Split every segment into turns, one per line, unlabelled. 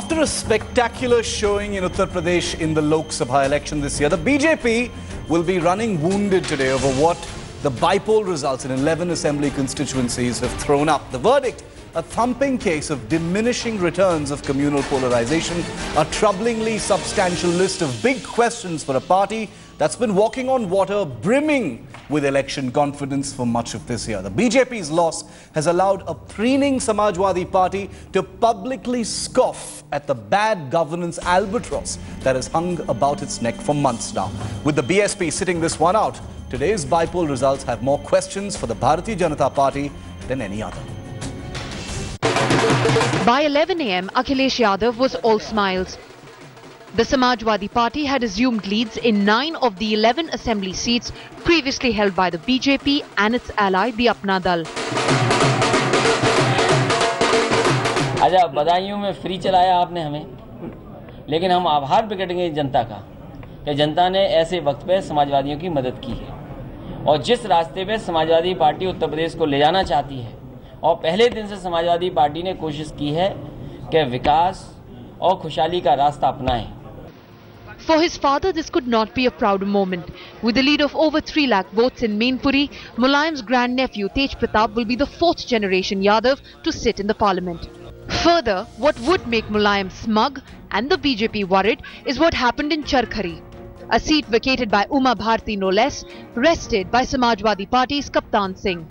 After a spectacular showing in Uttar Pradesh in the Lok Sabha election this year, the BJP will be running wounded today over what the bypoll results in 11 assembly constituencies have thrown up. The verdict, a thumping case of diminishing returns of communal polarization, a troublingly substantial list of big questions for a party that's been walking on water, brimming with election confidence for much of this year. The BJP's loss has allowed a preening Samajwadi Party to publicly scoff at the bad governance albatross that has hung about its neck for months now. With the BSP sitting this one out, today's bypoll results have more questions for the Bharatiya Janata Party than any other.
By 11 a.m., Akhilesh Yadav was all smiles. The Samajwadi Party had assumed leads in 9 of the 11 assembly seats previously held by the BJP and its ally, the Apna Dal.
अच्छा बधाइयों में free चलाया आपने हमें, लेकिन हम आभार प्रकटेंगे जनता का कि जनता ने ऐसे वक्त पे समाजवादियों की मदद की है और जिस रास्ते पे समाजवादी पार्टी उत्तर प्रदेश को ले जाना चाहती है और पहले दिन से समाजवादी पार्टी ने कोशिश की है कि विकास और खुशहाली का रास्ता अपनाएं.
For his father, this could not be a proud moment. With a lead of over 3 lakh votes in Mainpuri, Mulayam's grandnephew Tej Pratap will be the 4th generation Yadav to sit in the parliament. Further, what would make Mulayam smug and the BJP worried is what happened in Charkhari, a seat vacated by Uma Bharti no less, wrested by Samajwadi Party's Kaptan Singh.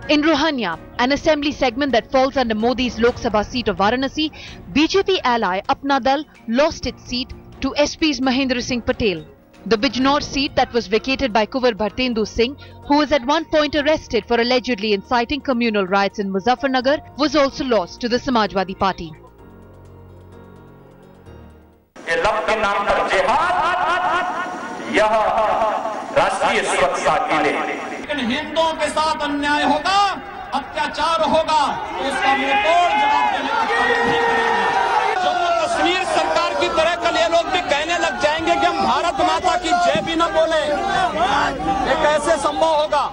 In Rohania, an assembly segment that falls under Modi's Lok Sabha seat of Varanasi, BJP ally Apna Dal lost its seat to SP's Mahendra Singh Patel. The Bijnor seat that was vacated by Kuvar Bhartendu Singh, who was at one point arrested for allegedly inciting communal riots in Muzaffarnagar, was also lost to the Samajwadi Party.
हिंदुओं के साथ अन्याय होगा, अत्याचार होगा, तो उसका मुंहतोड़ जवाब देने का काम नहीं करेंगे. जम्मू कश्मीर सरकार की तरह कल ये लोग भी कहने लग जाएंगे कि हम भारत माता की जय भी न बोले. ये कैसे संभव होगा?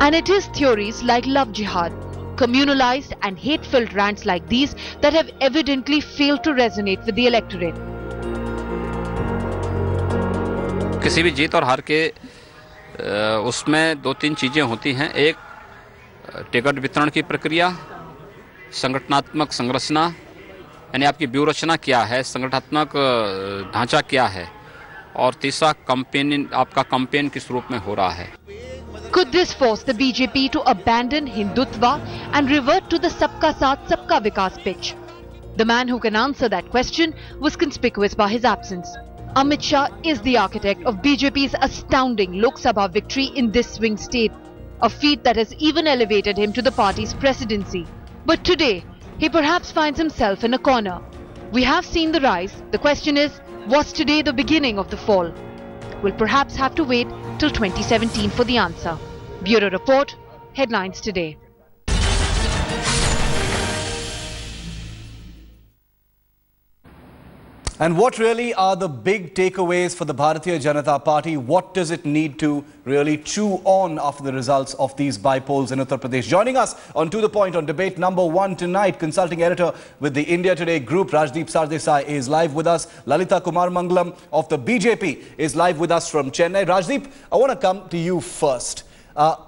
And it is theories like love jihad, communalized and hate-filled rants like these that have evidently failed to resonate with the electorate.
किसी भी जीत और हार के उसमें 2-3 चीज़ें होती हैं. एक टिकट वितरण की प्रक्रिया, संगठनात्मक संरचना यानी आपकी व्यूह रचना क्या है, संगठनात्मक ढांचा क्या है, और तीसरा कैंपेन, आपका कैंपेन किस रूप में हो रहा है.
Could this force the BJP to abandon Hindutva and revert to the Sabka Saath Sabka Vikas pitch? The man who can answer that question was conspicuous by his absence. Amit Shah is the architect of BJP's astounding Lok Sabha victory in this swing state, a feat that has even elevated him to the party's presidency. But today, he perhaps finds himself in a corner. We have seen the rise. The question is, was today the beginning of the fall? We'll perhaps have to wait till 2017 for the answer. Bureau Report, Headlines Today.
And what really are the big takeaways for the Bharatiya Janata Party? What does it need to really chew on after the results of these bypolls in Uttar Pradesh? Joining us on To The Point on debate number 1 tonight, consulting editor with the India Today group, Rajdeep Sardesai is live with us. Lalita Kumar Mangalam of the BJP is live with us from Chennai. Rajdeep, I want to come to you first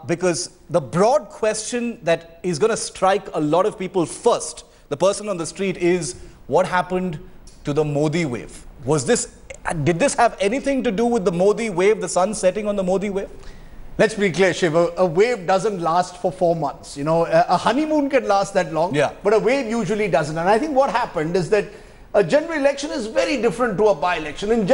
because the broad question that is going to strike a lot of people first, the person on the street, is what happened to the Modi wave? Did this have anything to do with the Modi wave, the sun setting on the Modi wave?
Let's be clear, Shiv, a wave doesn't last for 4 months. You know, a honeymoon can last that long, but a wave usually doesn't. And I think what happened is that a general election is very different to a by-election. In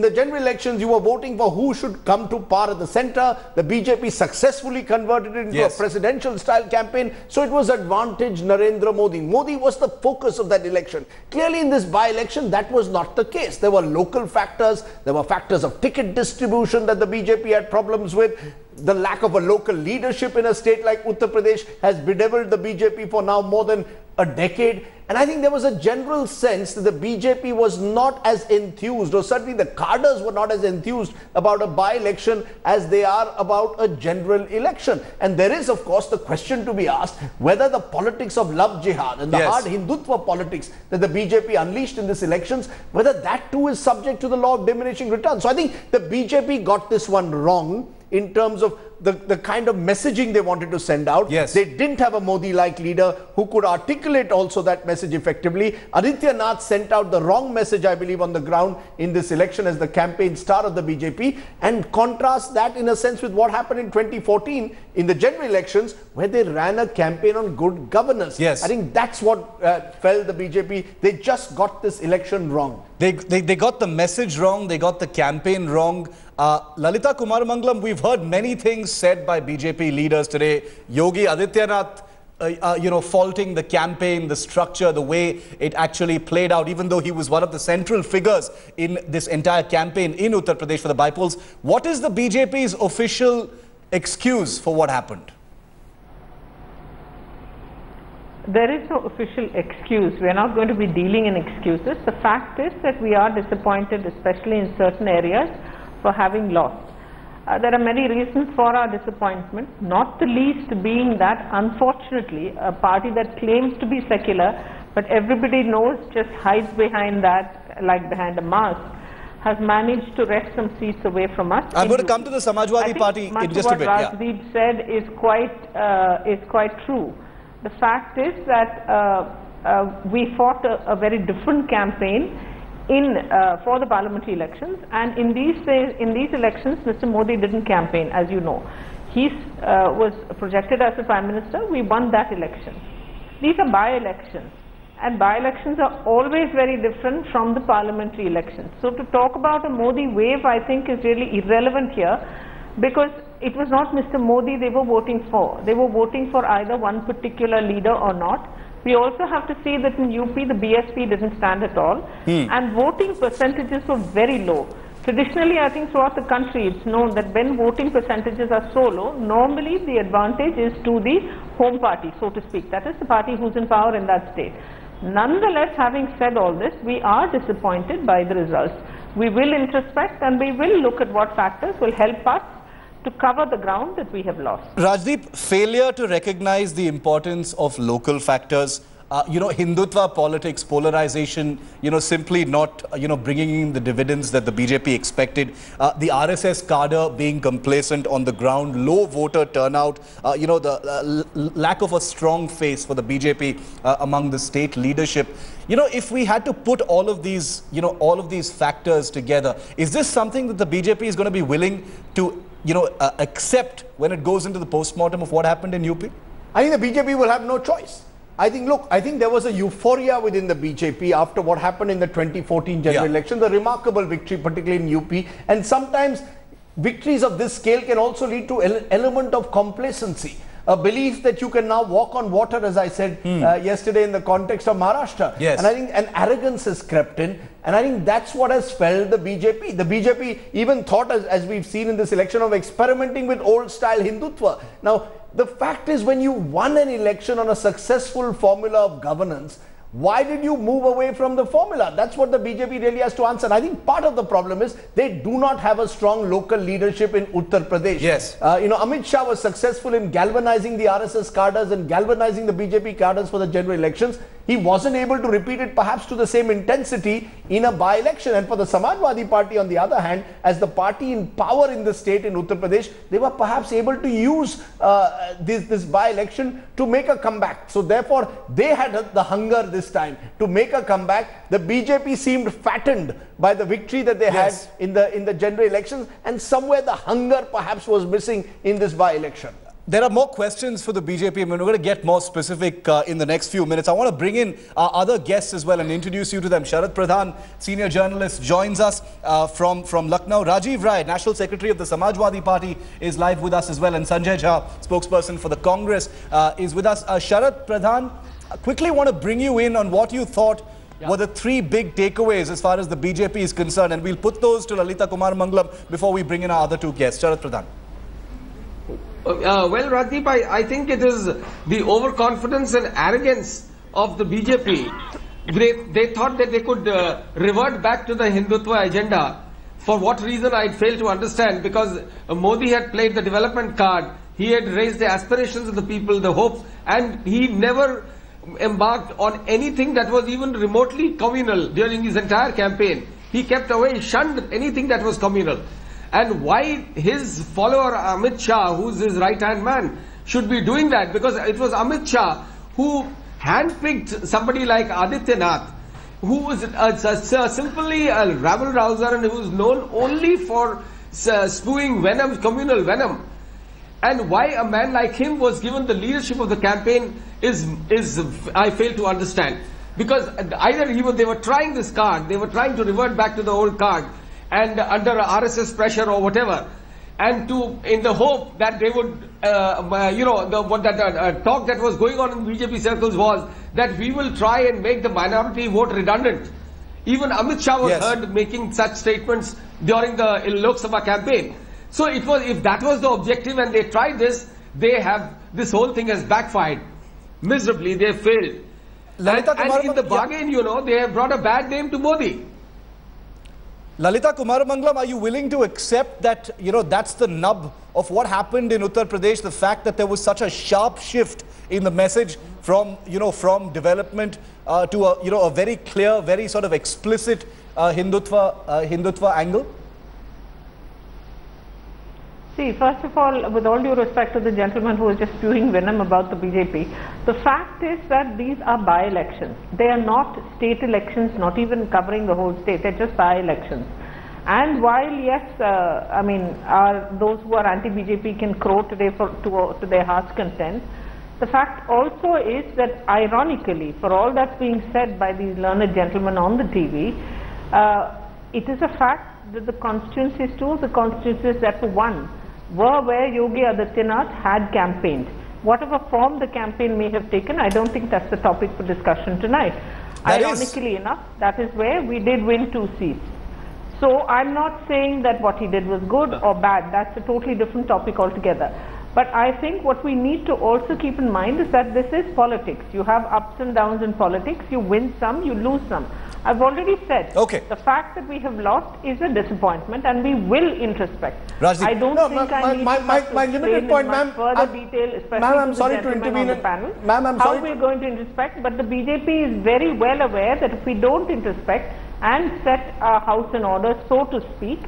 the general elections, you were voting for who should come to power at the center. The BJP successfully converted it into a presidential-style campaign. So it was advantage Narendra Modi. Modi was the focus of that election. Clearly, in this by-election, that was not the case. There were local factors. There were factors of ticket distribution that the BJP had problems with. The lack of a local leadership in a state like Uttar Pradesh has bedeviled the BJP for now more than a decade. And I think there was a general sense that the BJP was not as enthused, or certainly the cadres were not as enthused about a by-election as they are about a general election. And there is, of course, the question to be asked whether the politics of love jihad and the hard Hindutva politics that the BJP unleashed in these elections, whether that too is subject to the law of diminishing returns. So I think the BJP got this one wrong in terms of the kind of messaging they wanted to send out. They didn't have a Modi-like leader who could articulate also that message effectively. Adityanath sent out the wrong message, I believe, on the ground in this election as the campaign star of the BJP, and contrast that in a sense with what happened in 2014 in the general elections, where they ran a campaign on good governance. I think that's what fell the BJP. They just got this election wrong.
They got the message wrong. They got the campaign wrong. Lalita Kumarmangalam, we've heard many things said by BJP leaders today. Yogi Adityanath, faulting the campaign, the structure, the way it actually played out, even though he was one of the central figures in this entire campaign in Uttar Pradesh for the bypolls. What is the BJP's official excuse for what happened?
There is no official excuse. We are not going to be dealing in excuses. The fact is that we are disappointed, especially in certain areas, for having lost. There are many reasons for our disappointment, not the least being that, unfortunately, a party that claims to be secular, but everybody knows just hides behind that like behind a mask, has managed to wrest some seats away from us.
I'm going to come to the Samajwadi Party in just a bit.
What Rajdeep said is quite true. The fact is that we fought a very different campaign for the parliamentary elections, and in these elections Mr. Modi didn't campaign, as you know. He was projected as the Prime Minister. We won that election. These are by-elections, and by-elections are always very different from the parliamentary elections. So to talk about a Modi wave, I think, is really irrelevant here, because it was not Mr. Modi they were voting for. They were voting for either one particular leader or not. We also have to see that in UP the BSP didn't stand at all, and voting percentages were very low. Traditionally, I think throughout the country it's known that when voting percentages are so low, normally the advantage is to the home party, so to speak. That is the party who's in power in that state. Nonetheless, having said all this, we are disappointed by the results. We will introspect and we will look at what factors will help us to cover the ground that we have lost.
Rajdeep, failure to recognize the importance of local factors, Hindutva politics, polarization, simply not, bringing in the dividends that the BJP expected, the RSS cadre being complacent on the ground, low voter turnout, the lack of a strong face for the BJP among the state leadership. If we had to put all of these, factors together, is this something that the BJP is going to be willing to accept when it goes into the post-mortem of what happened in UP?
I think the BJP will have no choice. I think there was a euphoria within the BJP after what happened in the 2014 general election, the remarkable victory, particularly in UP. And sometimes victories of this scale can also lead to an element of complacency. A belief that you can now walk on water, as I said yesterday in the context of Maharashtra. And I think an arrogance has crept in, and I think that's what has felled the BJP. The BJP even thought, as we've seen in this election, of experimenting with old-style Hindutva. Now, the fact is, when you won an election on a successful formula of governance, why did you move away from the formula? That's what the BJP really has to answer. And I think part of the problem is they do not have a strong local leadership in Uttar Pradesh. Amit Shah was successful in galvanizing the RSS cadres and galvanizing the BJP cadres for the general elections. He wasn't able to repeat it perhaps to the same intensity in a by-election. And for the Samajwadi Party, on the other hand, as the party in power in the state in Uttar Pradesh, they were perhaps able to use this by-election to make a comeback. So therefore, they had the hunger this time to make a comeback. The BJP seemed fattened by the victory that they had in the general elections, and somewhere the hunger perhaps was missing in this by-election.
There are more questions for the BJP, and we're going to get more specific in the next few minutes. I want to bring in our other guests as well and introduce you to them. Sharad Pradhan, senior journalist, joins us from Lucknow. Rajiv Rai, National Secretary of the Samajwadi Party, is live with us as well. And Sanjay Jha, spokesperson for the Congress, is with us. Sharad Pradhan, I quickly want to bring you in on what you thought were the three big takeaways as far as the BJP is concerned. And we'll put those to Lalita Kumarmangalam before we bring in our other two guests. Sharad Pradhan.
Well, Rajdeep, I think it is the overconfidence and arrogance of the BJP, they thought that they could revert back to the Hindutva agenda. For what reason I fail to understand, because Modi had played the development card, he had raised the aspirations of the people, the hopes, and he never embarked on anything that was even remotely communal during his entire campaign. He kept away, shunned anything that was communal. And why his follower Amit Shah, who's his right-hand man, should be doing that? Because it was Amit Shah who handpicked somebody like Adityanath, who was simply a rabble-rouser and who was known only for spewing venom, communal venom. And why a man like him was given the leadership of the campaign is I fail to understand. Because either they were trying this card, they were trying to revert back to the old card, and under RSS pressure or whatever, and in the hope that they would, talk that was going on in BJP circles was that we will try and make the minority vote redundant. Even Amit Shah was heard making such statements during the Lok Sabha campaign. So it was, if that was the objective and they tried this, this whole thing has backfired miserably. They failed. And in the bargain, they have brought a bad name to Modi.
Lalita Kumaramangalam, are you willing to accept that, that's the nub of what happened in Uttar Pradesh, the fact that there was such a sharp shift in the message from, from development to a very clear, very sort of explicit Hindutva angle?
See, first of all, with all due respect to the gentleman who was just spewing venom about the BJP, the fact is that these are by-elections. They are not state elections, not even covering the whole state. They're just by-elections. And while, yes, those who are anti-BJP can crow today to their heart's content, the fact also is that, ironically, for all that's being said by these learned gentlemen on the TV, it is a fact that the constituencies, two of the constituencies that were won, were where Yogi Adityanath had campaigned. Whatever form the campaign may have taken, I don't think that's the topic for discussion tonight. Ironically enough, that is where we did win 2 seats. So I'm not saying that what he did was good or bad. That's a totally different topic altogether. But I think what we need to also keep in mind is that this is politics. You have ups and downs in politics. You win some, you lose some. I've already said, the fact that we have lost is a disappointment, and we will introspect.
Rajdeep,
I don't think I need
my limited point, ma'am,
further detail, especially
I'm sorry to intervene
on the panel,
I'm
how we're going to introspect, but the BJP is very well aware that if we don't introspect and set our house in order, so to speak,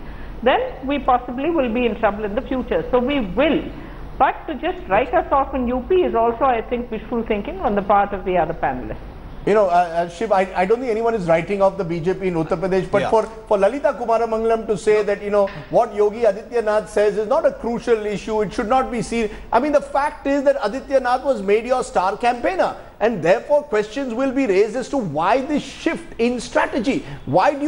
then we possibly will be in trouble in the future. So we will. But to just write us off in UP is also, I think, wishful thinking on the part of the other panelists.
Shiv, I don't think anyone is writing off the BJP in Uttar Pradesh, but for Lalita Kumaramangalam to say that, what Yogi Adityanath says is not a crucial issue, it should not be seen. I mean, the fact is that Adityanath was made your star campaigner, and therefore questions will be raised as to why this shift in strategy. Why do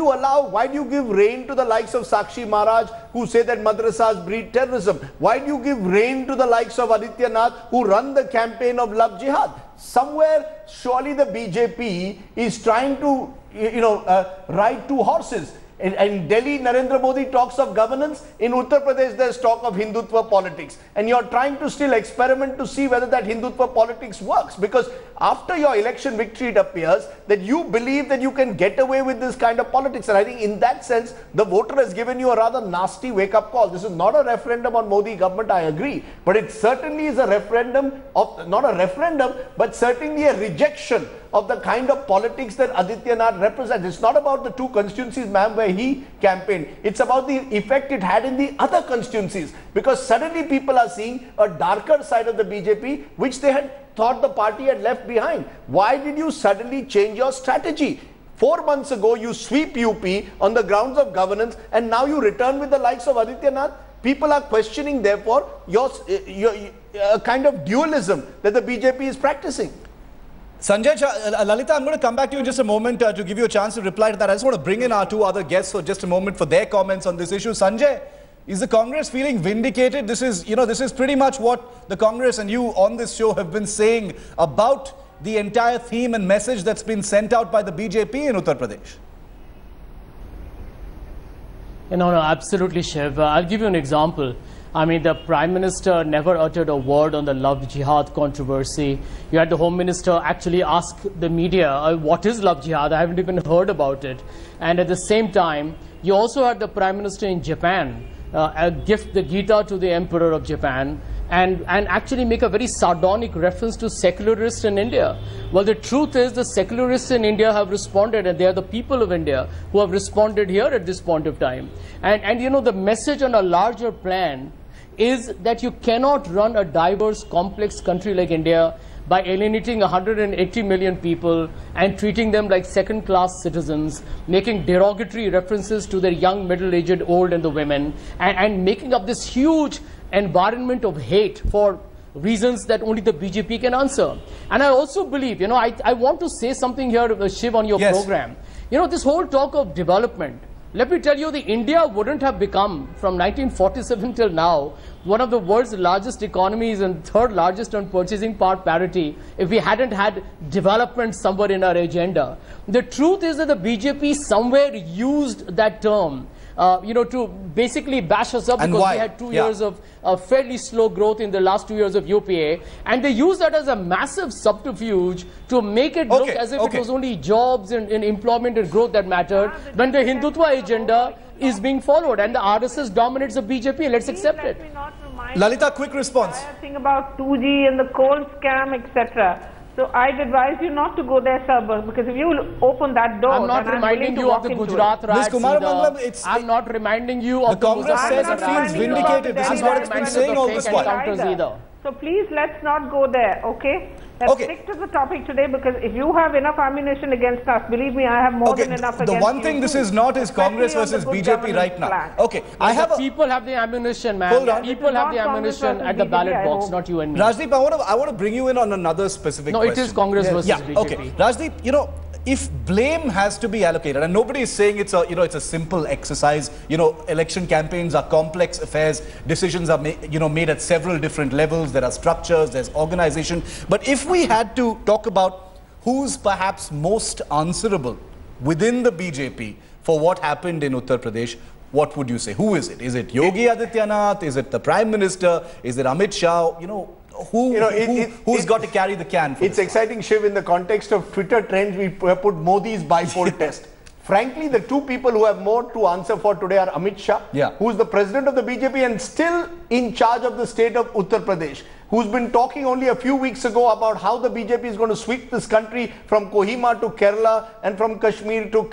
you give rein to the likes of Sakshi Maharaj, who say that madrasas breed terrorism? Why do you give rein to the likes of Adityanath, who run the campaign of Love Jihad? Somewhere, surely the BJP is trying to, ride 2 horses. In Delhi, Narendra Modi talks of governance. In Uttar Pradesh, there's talk of Hindutva politics. And you're trying to still experiment to see whether that Hindutva politics works. Because after your election victory, it appears that you believe that you can get away with this kind of politics. And I think in that sense, the voter has given you a rather nasty wake-up call. This is not a referendum on Modi government, I agree. But it certainly is a referendum of, not a referendum, but certainly a rejection of the kind of politics that Adityanath represents. It's not about the 2 constituencies, ma'am, where he campaigned. It's about the effect it had in the other constituencies. Because suddenly people are seeing a darker side of the BJP, which they had thought the party had left behind. Why did you suddenly change your strategy? 4 months ago, you sweep UP on the grounds of governance, and now you return with the likes of Adityanath. People are questioning, therefore, your kind of dualism that the BJP is practicing.
Sanjay, Lalita, I'm going to come back to you in just a moment to give you a chance to reply to that. I just want to bring in our 2 other guests for just a moment for their comments on this issue. Sanjay, is the Congress feeling vindicated? This is, this is pretty much what the Congress and you on this show have been saying about the entire theme and message that's been sent out by the BJP in Uttar Pradesh.
No, absolutely, Shiv. I'll give you an example. I mean, the Prime Minister never uttered a word on the love jihad controversy. You had the Home Minister actually ask the media, what is love jihad? I haven't even heard about it. And at the same time, you also had the Prime Minister in Japan gift the Gita to the Emperor of Japan and actually make a very sardonic reference to secularists in India. Well, the truth is the secularists in India have responded, and they are the people of India who have responded here at this point of time. And you know, the message on a larger plan is that you cannot run a diverse, complex country like India by alienating 180 million people and treating them like second-class citizens, making derogatory references to their young, middle-aged, old and the women, and making up this huge environment of hate for reasons that only the BJP can answer. And I also believe, you know, I want to say something here, Shiv, on your program. You know, this whole talk of development, let me tell you, the India wouldn't have become, from 1947 till now, one of the world's largest economies and third largest on purchasing power parity if we hadn't had development somewhere in our agenda. The truth is that the BJP somewhere used that term you know, to basically bash us up, because we had 2 years of fairly slow growth in the last 2 years of UPA, and they used that as a massive subterfuge to make it look as if it was only jobs and employment and growth that mattered, when the Hindutva agenda is being followed and the RSS dominates the BJP. Let's accept it.
Lalita, quick response.
Thing about 2G and the coal scam, etc. So I'd advise you not to go there, sir, because if you open that door,
I'm not reminding you of the Gujarat riots. I'm not reminding you of
the Congress says it feels vindicated. This is what it's been saying all this while.
So please, let's not go there, okay? Let's stick to the topic today, because if you have enough ammunition against us, believe me, I have more than enough against you.
The one thing this is not is Congress versus BJP right now. Okay,
people have the ammunition, man. Hold on. People have the ammunition at the ballot box, not you and me.
Rajdeep, I want to bring you in on another specific question.
No, it is Congress versus BJP.
Okay, Rajdeep, you know, if blame has to be allocated, and nobody is saying it's a, you know, it's a simple exercise, you know, election campaigns are complex affairs, decisions are made at several different levels, there are structures, there's organization, but if we had to talk about who's perhaps most answerable within the BJP for what happened in Uttar Pradesh, what would you say? Who is it? Is it Yogi Adityanath? Is it the Prime Minister? Is it Amit Shah? You know, who's got to carry the can for
It's exciting, Shiv, in the context of Twitter trends, we put Modi's bypoll test. Frankly, the two people who have more to answer for today are Amit Shah, who's the president of the BJP and still in charge of the state of Uttar Pradesh, who's been talking only a few weeks ago about how the BJP is going to sweep this country from Kohima to Kerala and from Kashmir to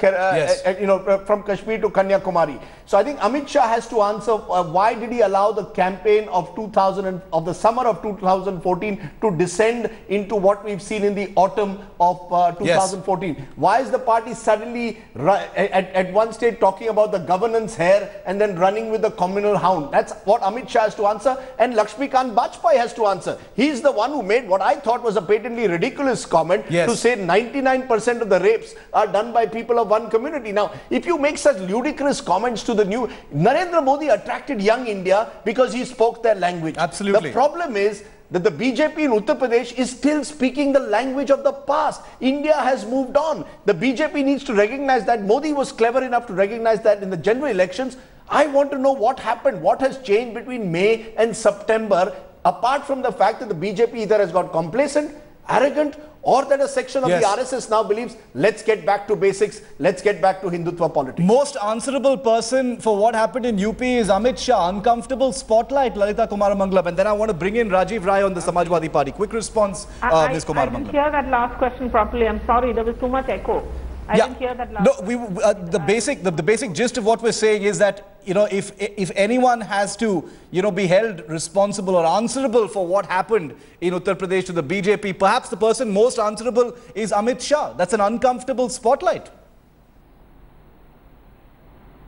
from Kashmir to Kanyakumari. So I think Amit Shah has to answer why did he allow the campaign of the summer of 2014 to descend into what we've seen in the autumn of 2014. Why is the party suddenly at one stage talking about the governance here and then running with the communal hound? That's what Amit Shah has to answer, and Lakshmikant Bajpai has to answer. He's the one who made what I thought was a patently ridiculous comment to say 99% of the rapes are done by people of one community. Now, if you make such ludicrous comments to the new, Narendra Modi attracted young India because he spoke their language.
Absolutely.
The problem is that the BJP in Uttar Pradesh is still speaking the language of the past. India has moved on. The BJP needs to recognize that. Modi was clever enough to recognize that in the general elections. I want to know what happened, what has changed between May and September, apart from the fact that the BJP either has got complacent, arrogant, or that a section of the RSS now believes, let's get back to basics, let's get back to Hindutva politics.
Most answerable person for what happened in UP is Amit Shah. Uncomfortable spotlight, Lalita Kumaramangalam. And then I want to bring in Rajiv Rai on the Samajwadi Party. Quick response, Ms. Kumaramangalam.
I didn't hear that last question properly. I'm sorry, there was too much echo. I didn't hear that last.
No, the basic gist of what we're saying is that, you know, if anyone has to, you know, be held responsible or answerable for what happened in Uttar Pradesh to the BJP, perhaps the person most answerable is Amit Shah. That's an uncomfortable spotlight.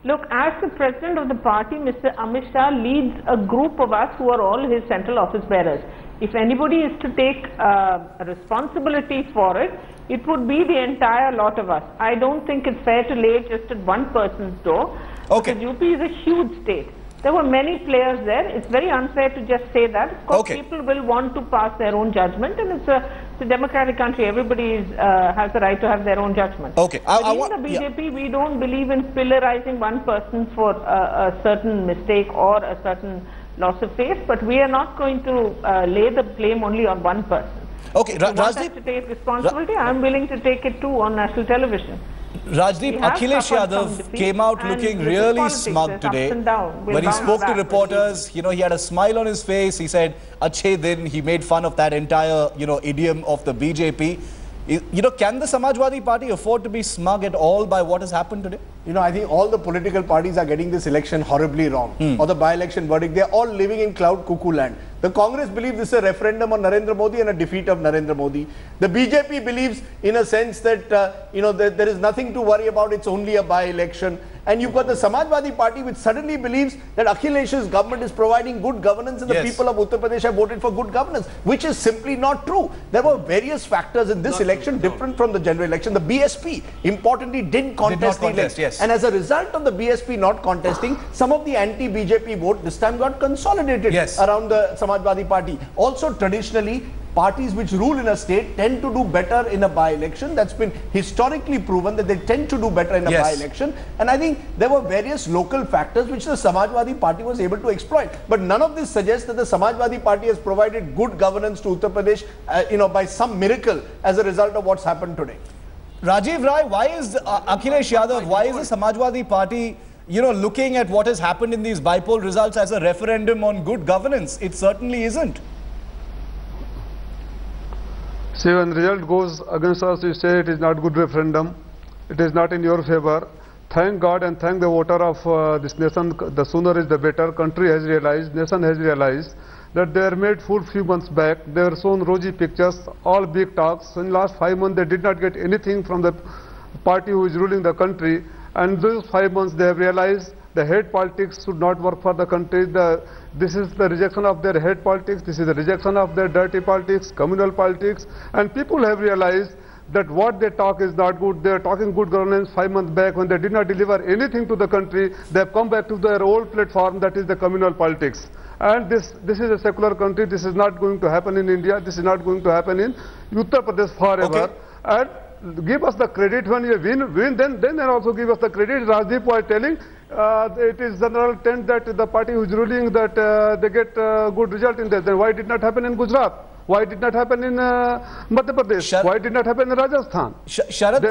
Look, as the president of the party, Mr. Amit Shah leads a group of us who are all his central office bearers. If anybody is to take responsibility for it, it would be the entire lot of us. I don't think it's fair to lay it just at one person's door. Because UP is a huge state. There were many players there. It's very unfair to just say that. Of course, people will want to pass their own judgment, and it's a democratic country. Everybody has the right to have their own judgment. But in the BJP, we don't believe in pillarizing one person for a certain mistake or a certain loss of face, but we are not going to lay the blame only on one person.
Okay,
if you want us to take responsibility, I am willing to take it too on national television.
Rajdeep, Akhilesh Yadav came out looking really smug today. When he spoke to reporters, he had a smile on his face. He said, "Achhe din." He made fun of that entire, idiom of the BJP. Can the Samajwadi Party afford to be smug at all by what has happened today?
I think all the political parties are getting this election horribly wrong. Or the by-election verdict. They are all living in cloud cuckoo land. The Congress believes this is a referendum on Narendra Modi and a defeat of Narendra Modi. The BJP believes, in a sense, that that there is nothing to worry about. It's only a by-election. And you've got the Samajwadi Party, which suddenly believes that Akhilesh's government is providing good governance and the people of Uttar Pradesh have voted for good governance, which is simply not true. There were various factors in this election different from the general election. The BSP, importantly, didn't contest the election.
Yes.
And as a result of the BSP not contesting, some of the anti-BJP vote this time got consolidated around the Samajwadi Party. Also, traditionally, parties which rule in a state tend to do better in a by-election. That's been historically proven that they tend to do better in a by-election. And I think there were various local factors which the Samajwadi Party was able to exploit. But none of this suggests that the Samajwadi Party has provided good governance to Uttar Pradesh, by some miracle as a result of what's happened today.
Rajiv Rai, why is Akhilesh Yadav, why is the Samajwadi Party, looking at what has happened in these bypoll results as a referendum on good governance? It certainly isn't.
See, when the result goes against us, you say it is not good referendum. It is not in your favor. Thank God and thank the voter of this nation. The sooner is the better. Country has realized, nation has realized that they are made fool few months back. They were shown rosy pictures, all big talks. In the last 5 months, they did not get anything from the party who is ruling the country. And those 5 months, they have realized the hate politics should not work for the country. This is the rejection of their hate politics. This is the rejection of their dirty politics, communal politics. And people have realized that what they talk is not good. They are talking good governance 5 months back when they did not deliver anything to the country. They have come back to their old platform, that is the communal politics. And this is a secular country. This is not going to happen in India. This is not going to happen in Uttar Pradesh forever. And give us the credit when you win, then also give us the credit. Rajdeep was telling it is general trend that the party who is ruling that they get good result in this. Then why did not happen in Gujarat? Why did not happen in Madhya Pradesh? Why did not happen in Rajasthan?
Sharad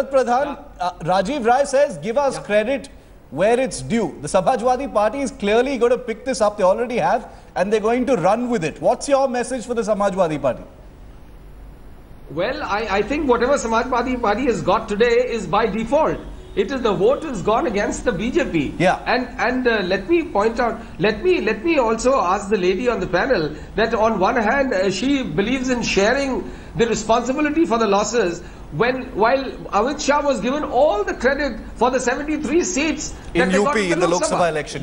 Pradhan, Rajiv Rai says, give us credit where it's due. The Samajwadi Party is clearly going to pick this up. They already have, and they're going to run with it. What's your message for the Samajwadi Party?
Well, I think whatever Samajwadi Party has got today is by default. It is the vote has gone against the BJP.
Yeah.
And let me point out, let me also ask the lady on the panel that on one hand she believes in sharing the responsibility for the losses while Amit Shah was given all the credit for the 73 seats
in UP in the Lok Sabha election.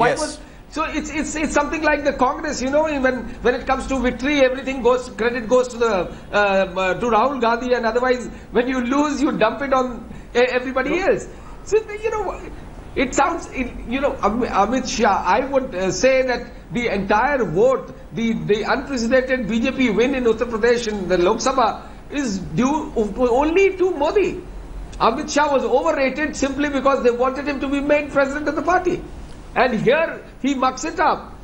So it's something like the Congress, when it comes to victory, everything credit goes to to Rahul Gandhi, and otherwise when you lose, you dump it on everybody else. So it sounds, Amit Shah, I would say that the entire vote, the unprecedented BJP win in Uttar Pradesh in the Lok Sabha is due only to Modi. Amit Shah was overrated simply because they wanted him to be made president of the party. And here he mucks it up,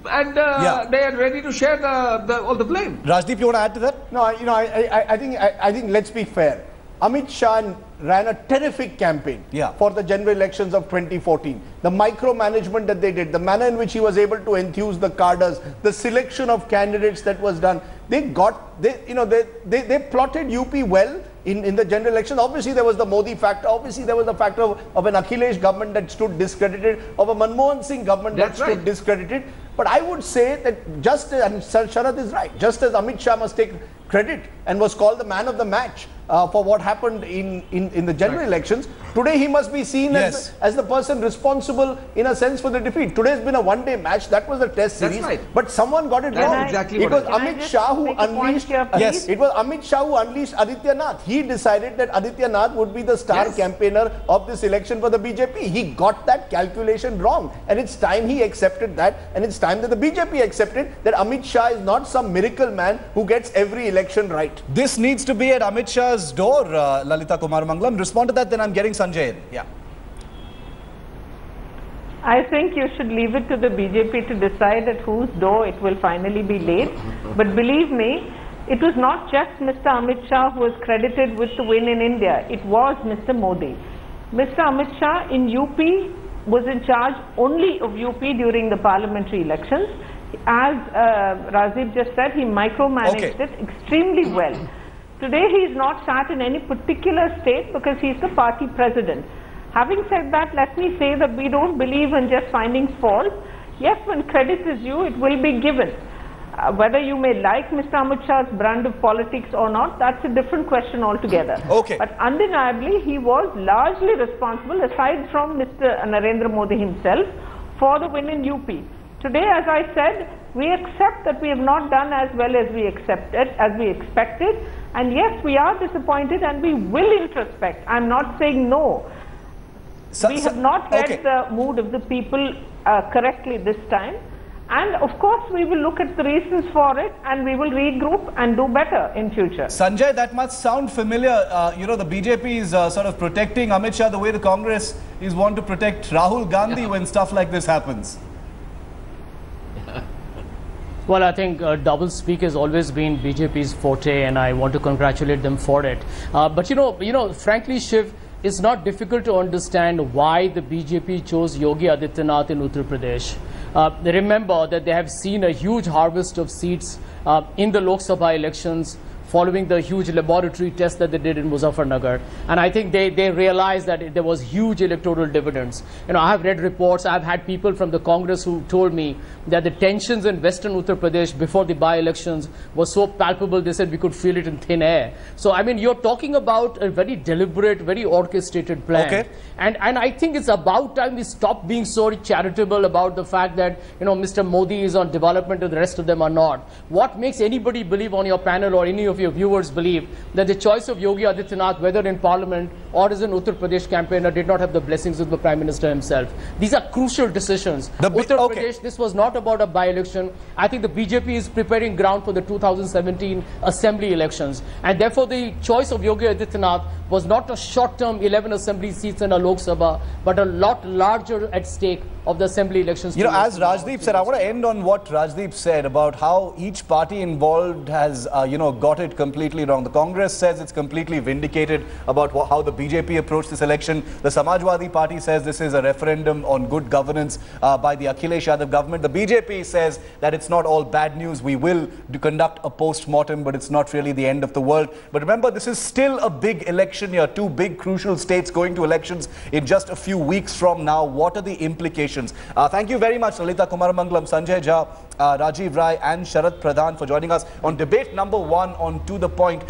and they are ready to share all the blame.
Rajdeep, you want to add to that?
No, I think let's be fair. Amit Shah ran a terrific campaign for the general elections of 2014. The micromanagement that they did, the manner in which he was able to enthuse the cadres, the selection of candidates that was done, they plotted UP well in the general election. Obviously there was the Modi factor, obviously there was the factor of an Akhilesh government that stood discredited, of a Manmohan Singh government that stood discredited. But I would say that and Sharad is right, just as Amit Shah must take credit and was called the man of the match for what happened in the general elections, today he must be seen as the person responsible in a sense for the defeat. Today has been a one-day match. That was a test series, but someone got it wrong. It was Amit Shah who unleashed it was Amit Shah who unleashed Adityanath. He decided that Adityanath would be the star campaigner of this election for the BJP. He got that calculation wrong, and it's time he accepted that, and it's time that the BJP accepted that Amit Shah is not some miracle man who gets every election right.
This needs to be at Amit Shah's door, Lalita Kumar Mangalam. Respond to that, then I'm getting Sanjay in. Yeah.
I think you should leave it to the BJP to decide at whose door it will finally be laid. But believe me, it was not just Mr. Amit Shah who was credited with the win in India. It was Mr. Modi. Mr. Amit Shah in UP was in charge only of UP during the parliamentary elections. As Rajiv just said, he micromanaged it extremely well. Today he is not sat in any particular state because he is the party president. Having said that, let me say that we don't believe in just finding fault. Yes, when credit is due, it will be given. Whether you may like Mr. Amit Shah's brand of politics or not, that's a different question altogether.
Okay.
But undeniably, he was largely responsible, aside from Mr. Narendra Modi himself, for the win in UP. Today, as I said, we accept that we have not done as well as we expected, and yes, we are disappointed and we will introspect. I'm not saying no. We have not read the mood of the people correctly this time, and of course we will look at the reasons for it and we will regroup and do better in future.
Sanjay, that must sound familiar. You know, the BJP is sort of protecting Amit Shah the way the Congress is want to protect Rahul Gandhi when stuff like this happens.
Well, I think double speak has always been BJP's forte, and I want to congratulate them for it. But you know, frankly, Shiv, it's not difficult to understand why the BJP chose Yogi Adityanath in Uttar Pradesh. Remember that they have seen a huge harvest of seats in the Lok Sabha elections following the huge laboratory test that they did in Muzaffarnagar. And I think they realized that there was huge electoral dividends. You know, I have read reports, I've had people from the Congress who told me that the tensions in western Uttar Pradesh before the by-elections were so palpable, they said we could feel it in thin air. So, I mean, you're talking about a very deliberate, very orchestrated plan.
Okay.
And I think it's about time we stop being so charitable about the fact that, you know, Mr. Modi is on development and the rest of them are not. What makes anybody believe on your panel or any of your viewers believe that the choice of Yogi Adityanath, whether in parliament or as an Uttar Pradesh campaigner, did not have the blessings of the Prime Minister himself? These are crucial decisions. Uttar Pradesh, this was not about a by-election. I think the BJP is preparing ground for the 2017 assembly elections. And therefore, the choice of Yogi Adityanath was not a short-term 11 assembly seats in a Lok Sabha, but a lot larger at stake of the assembly elections.
You know, as Rajdeep said, I want to end on what Rajdeep said about how each party involved has, you know, got it completely wrong. The Congress says it's completely vindicated about how the BJP approached this election. The Samajwadi Party says this is a referendum on good governance by the Akhilesh Yadav government. The BJP says that it's not all bad news. We will conduct a post-mortem, but it's not really the end of the world. But remember, this is still a big election here. Two big crucial states going to elections in just a few weeks from now. What are the implications? Thank you very much, Lalita Kumaramangalam, Sanjay Jha, Rajiv Rai and Sharad Pradhan for joining us on debate number 1 on To The Point.